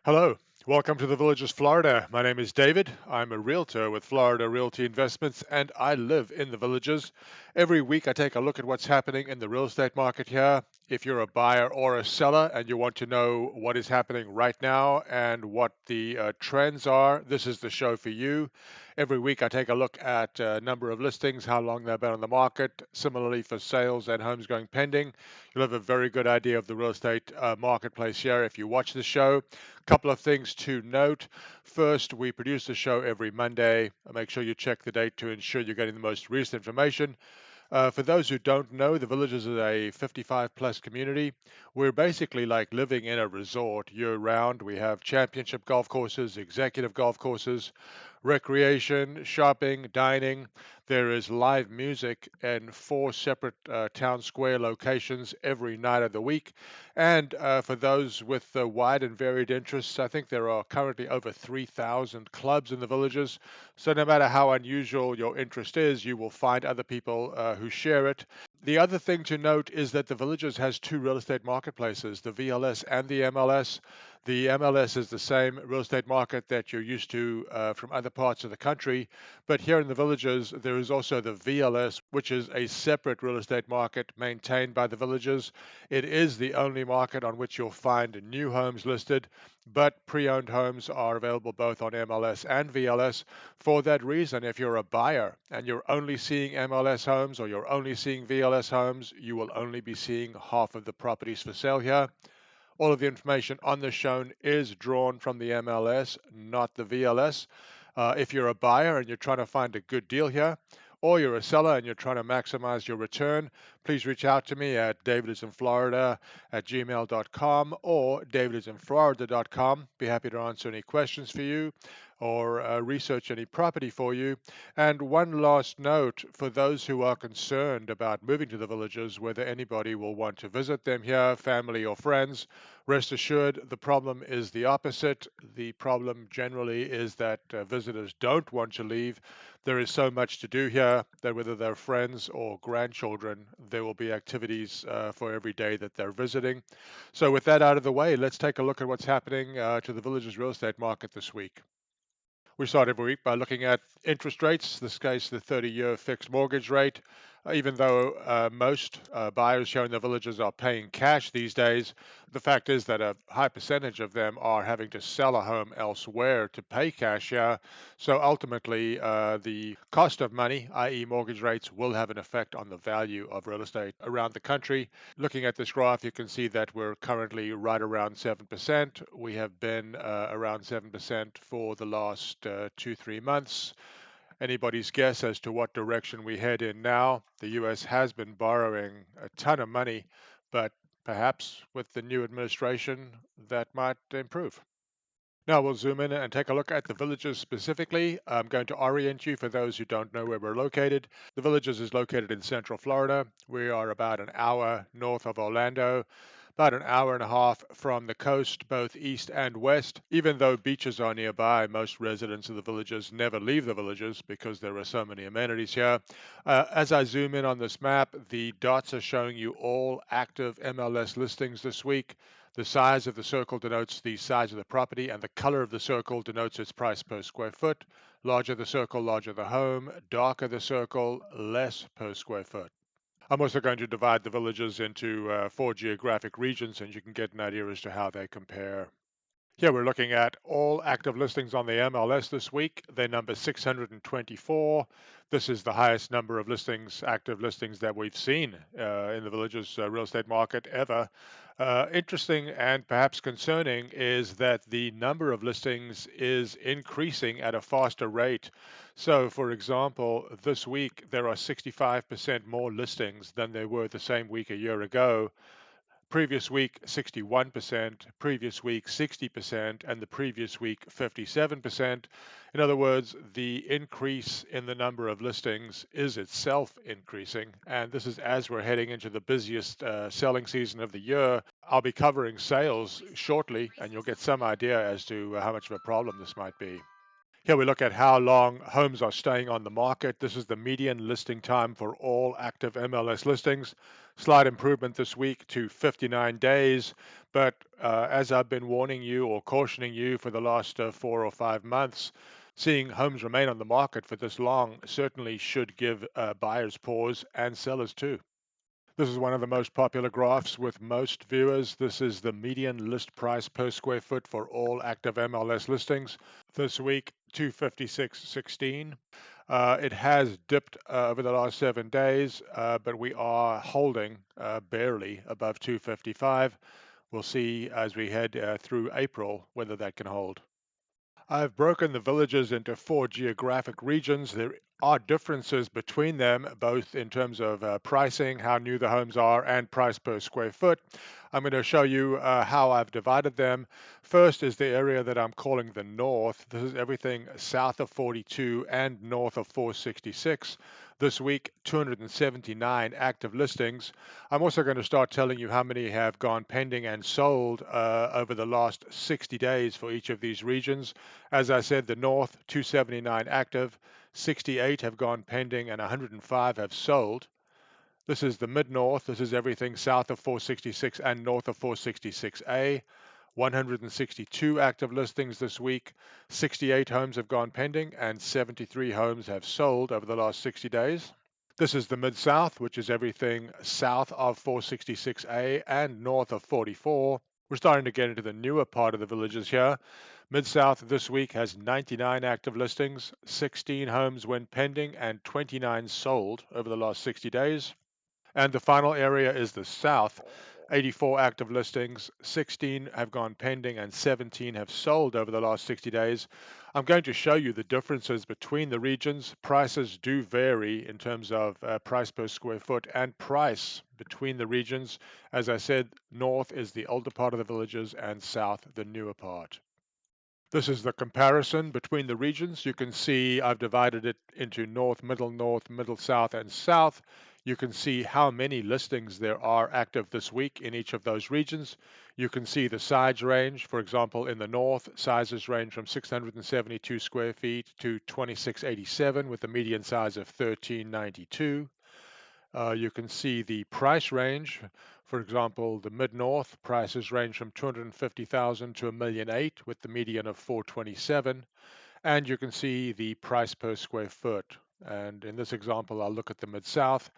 Hello, welcome to the Villages, Florida. My name is David. I'm a realtor with Florida Realty Investments, and I live in the Villages. Every week, I take a look at what's happening in the real estate market here. If you're a buyer or a seller and you want to know what is happening right now and what the trends are, this is the show for you. Every week, I take a look at number of listings, how long they've been on the market. Similarly, for sales and homes going pending, you'll have a very good idea of the real estate marketplace here if you watch the show. Couple of things to note. First, we produce the show every Monday. Make sure you check the date to ensure you're getting the most recent information. For those who don't know, the Villages is a 55 plus community. We're basically like living in a resort year round. We have championship golf courses, executive golf courses, recreation, shopping, dining. There is live music in four separate town square locations every night of the week. And for those with wide and varied interests, I think there are currently over 3,000 clubs in the Villages. So no matter how unusual your interest is, you will find other people who share it. The other thing to note is that the Villages has two real estate marketplaces, the VLS and the MLS. The MLS is the same real estate market that you're used to from other parts of the country, but here in the Villages, there is also the VLS, which is a separate real estate market maintained by the Villages. It is the only market on which you'll find new homes listed, but pre-owned homes are available both on MLS and VLS. For that reason, if you're a buyer and you're only seeing MLS homes or you're only seeing VLS homes, you will only be seeing half of the properties for sale here. All of the information on this shown is drawn from the MLS, not the VLS. If you're a buyer and you're trying to find a good deal here, or you're a seller and you're trying to maximize your return, please reach out to me at DavidisinFlorida at gmail.com or DavidisinFlorida.com. Be happy to answer any questions for you or research any property for you. And one last note for those who are concerned about moving to the Villages, whether anybody will want to visit them here, family or friends, rest assured the problem is the opposite. The problem generally is that visitors don't want to leave. There is so much to do here that whether they're friends or grandchildren, there will be activities for every day that they're visiting. So with that out of the way, let's take a look at what's happening to the Villages real estate market this week. We start every week by looking at interest rates, this case the 30-year fixed mortgage rate. Even though most buyers here in the Villages are paying cash these days, the fact is that a high percentage of them are having to sell a home elsewhere to pay cash here. So ultimately, the cost of money, i.e. mortgage rates, will have an effect on the value of real estate around the country. Looking at this graph, you can see that we're currently right around 7%. We have been around 7% for the last 2-3 months. Anybody's guess as to what direction we head in now. The US has been borrowing a ton of money, but perhaps with the new administration, that might improve. Now we'll zoom in and take a look at the Villages specifically. I'm going to orient you for those who don't know where we're located. The Villages is located in Central Florida. We are about an hour north of Orlando, about an hour and a half from the coast, both east and west. Even though beaches are nearby, most residents of the Villages never leave the Villages because there are so many amenities here. As I zoom in on this map, the dots are showing you all active MLS listings this week. The size of the circle denotes the size of the property, and the color of the circle denotes its price per square foot. Larger the circle, larger the home. Darker the circle, less per square foot. I'm also going to divide the Villages into 4 geographic regions, and you can get an idea as to how they compare. Here we're looking at all active listings on the MLS this week. They number 624. This is the highest number of listings, active listings that we've seen in the Villages real estate market ever. Interesting and perhaps concerning is that the number of listings is increasing at a faster rate. So, for example, this week there are 65% more listings than there were the same week a year ago. Previous week 61%, previous week 60%, and the previous week 57%. In other words, the increase in the number of listings is itself increasing, and this is as we're heading into the busiest selling season of the year. I'll be covering sales shortly, and you'll get some idea as to how much of a problem this might be. Here we look at how long homes are staying on the market. This is the median listing time for all active MLS listings. Slight improvement this week to 59 days, but as I've been warning you or cautioning you for the last 4 or 5 months, seeing homes remain on the market for this long certainly should give buyers pause and sellers too. This is one of the most popular graphs with most viewers. This is the median list price per square foot for all active MLS listings. This week, 256.16. It has dipped over the last 7 days, but we are holding barely above 255. We'll see as we head through April whether that can hold. I've broken the villages into 4 geographic regions. There are differences between them, both in terms of pricing, how new the homes are, and price per square foot. I'm going to show you how I've divided them. First is the area that I'm calling the north. This is everything south of 42 and north of 466. This week, 279 active listings. I'm also going to start telling you how many have gone pending and sold over the last 60 days for each of these regions. As I said, the north, 279 active, 68 have gone pending, and 105 have sold. This is the mid-north. This is everything south of 466 and north of 466A. 162 active listings this week. 68 homes have gone pending, and 73 homes have sold over the last 60 days. This is the Mid-South, which is everything south of 466A and north of 44. We're starting to get into the newer part of the villages here. Mid-South this week has 99 active listings, 16 homes went pending, and 29 sold over the last 60 days. And the final area is the South. 84 active listings, 16 have gone pending, and 17 have sold over the last 60 days. I'm going to show you the differences between the regions. Prices do vary in terms of price per square foot and price between the regions. As I said, north is the older part of the villages and south the newer part. This is the comparison between the regions. You can see I've divided it into north, middle south, and south. You can see how many listings there are active this week in each of those regions. You can see the size range. For example, in the north, sizes range from 672 square feet to 2687 with a median size of 1392. You can see the price range. For example, the mid-north prices range from 250,000 to 1,000,008 with the median of 427. And you can see the price per square foot. And in this example, I'll look at the mid-south,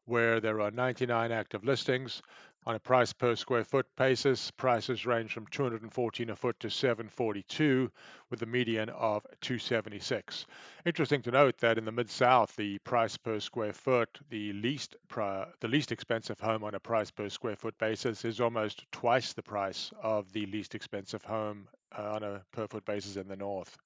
where there are 99 active listings. On a price per square foot basis, prices range from 214 a foot to 742 with a median of 276. Interesting to note that in the Mid-South, the price per square foot, the least expensive home on a price per square foot basis is almost twice the price of the least expensive home on a per foot basis in the North.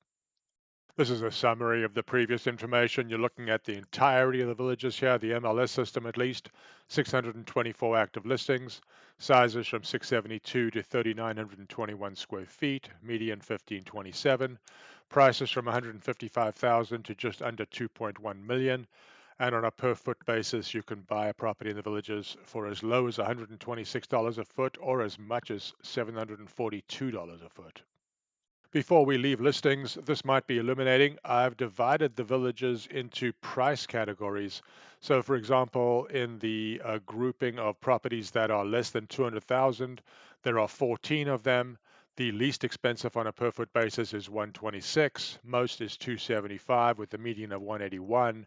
This is a summary of the previous information. You're looking at the entirety of the villages here, the MLS system at least, 624 active listings, sizes from 672 to 3,921 square feet, median 1527, prices from 155,000 to just under 2.1 million, and on a per foot basis, you can buy a property in the villages for as low as $126 a foot or as much as $742 a foot. Before we leave listings, this might be illuminating. I've divided the villages into price categories. So for example, in the grouping of properties that are less than 200,000, there are 14 of them. The least expensive on a per foot basis is 126. Most is 275 with a median of 181.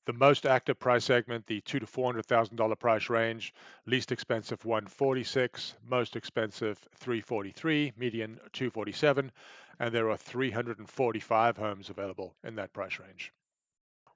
The most active price segment, the $200,000 to $400,000 price range, least expensive 146, most expensive 343, median 247, and there are 345 homes available in that price range.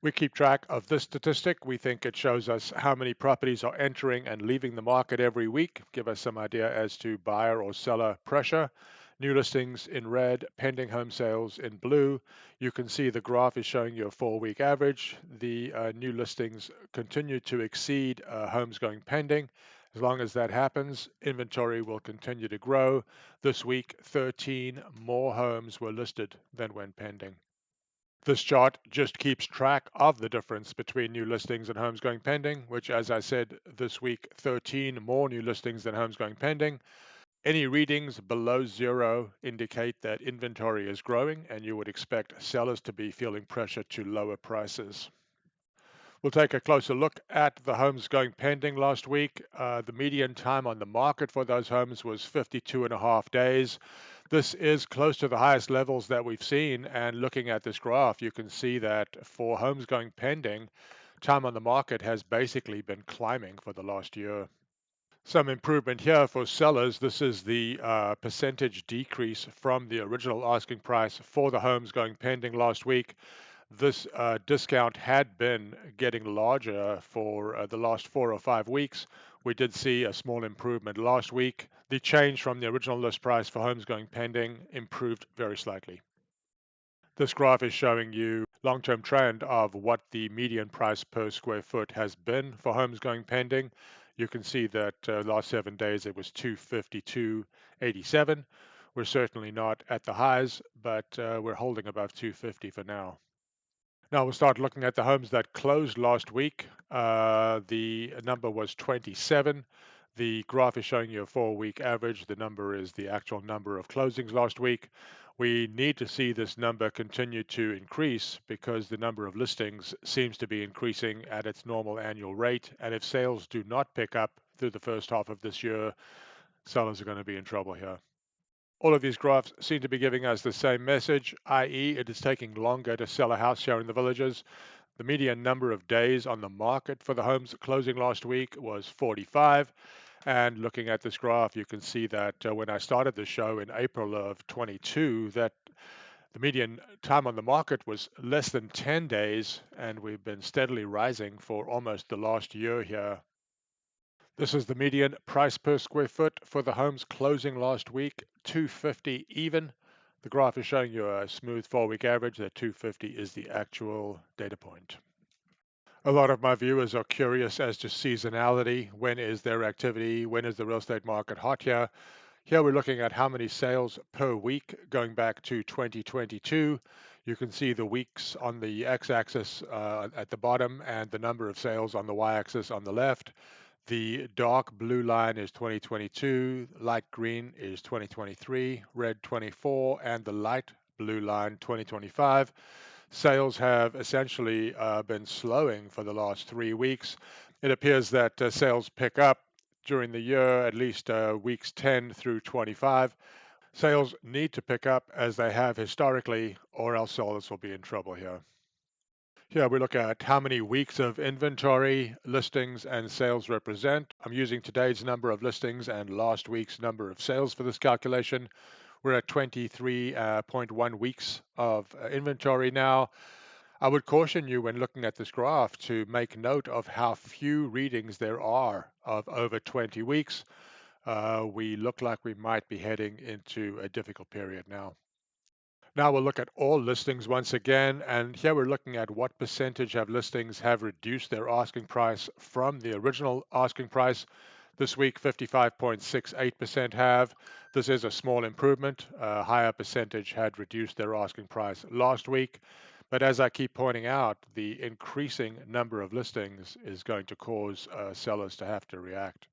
We keep track of this statistic. We think it shows us how many properties are entering and leaving the market every week, give us some idea as to buyer or seller pressure. New listings in red, pending home sales in blue. You can see the graph is showing you a 4-week average. The new listings continue to exceed homes going pending. As long as that happens, inventory will continue to grow. This week, 13 more homes were listed than when pending. This chart just keeps track of the difference between new listings and homes going pending, which, as I said, this week, 13 more new listings than homes going pending. Any readings below zero indicate that inventory is growing, and you would expect sellers to be feeling pressure to lower prices. We'll take a closer look at the homes going pending last week. The median time on the market for those homes was 52 and a half days. This is close to the highest levels that we've seen. And looking at this graph, you can see that for homes going pending, time on the market has basically been climbing for the last year. Some improvement here for sellers. This is the percentage decrease from the original asking price for the homes going pending last week. This discount had been getting larger for the last 4 or 5 weeks. We did see a small improvement last week. The change from the original list price for homes going pending improved very slightly. This graph is showing you long-term trend of what the median price per square foot has been for homes going pending. You can see that last 7 days it was 252.87. We're certainly not at the highs, but we're holding above 250 for now. Now we'll start looking at the homes that closed last week. The number was 27. The graph is showing you a 4-week average. The number is the actual number of closings last week. We need to see this number continue to increase because the number of listings seems to be increasing at its normal annual rate. And if sales do not pick up through the first half of this year, sellers are going to be in trouble here. All of these graphs seem to be giving us the same message, i.e. it is taking longer to sell a house here in the villages. The median number of days on the market for the homes closing last week was 45. And looking at this graph, you can see that when I started the show in April of 22, that the median time on the market was less than 10 days, and we've been steadily rising for almost the last year here. This is the median price per square foot for the homes closing last week, 250 even. The graph is showing you a smooth 4-week average. That 250 is the actual data point. A lot of my viewers are curious as to seasonality. When is their activity? When is the real estate market hot here? Here we're looking at how many sales per week going back to 2022. You can see the weeks on the x-axis at the bottom and the number of sales on the y-axis on the left. The dark blue line is 2022, light green is 2023, red 24, and the light blue line 2025. Sales have essentially been slowing for the last 3 weeks. It appears that sales pick up during the year, at least weeks 10 through 25. Sales need to pick up as they have historically, or else sellers will be in trouble here. Here we look at how many weeks of inventory listings and sales represent. I'm using today's number of listings and last week's number of sales for this calculation. We're at 23.1 weeks of inventory now. I would caution you when looking at this graph to make note of how few readings there are of over 20 weeks. We look like we might be heading into a difficult period now. Now we'll look at all listings once again, and here we're looking at what percentage of listings have reduced their asking price from the original asking price. This week, 55.68% have. This is a small improvement. A higher percentage had reduced their asking price last week. But as I keep pointing out, the increasing number of listings is going to cause sellers to have to react.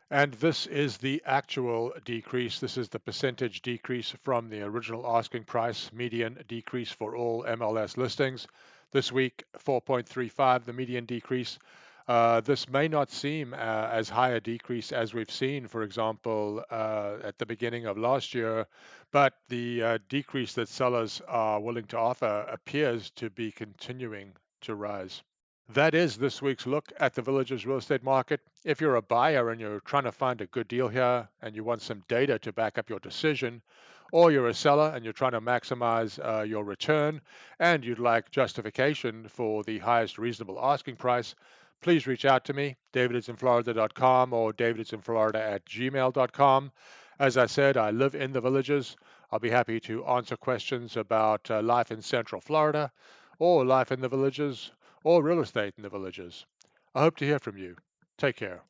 And this is the actual decrease. This is the percentage decrease from the original asking price, median decrease for all MLS listings. This week, 4.35, the median decrease. This may not seem as high a decrease as we've seen, for example, at the beginning of last year, but the decrease that sellers are willing to offer appears to be continuing to rise. That is this week's look at the Villages real estate market. If you're a buyer and you're trying to find a good deal here and you want some data to back up your decision, or you're a seller and you're trying to maximize your return and you'd like justification for the highest reasonable asking price, please reach out to me, DavidisinFlorida.com or DavidisinFlorida@gmail.com. As I said, I live in the Villages. I'll be happy to answer questions about life in Central Florida or life in the Villages or real estate in the Villages. I hope to hear from you. Take care.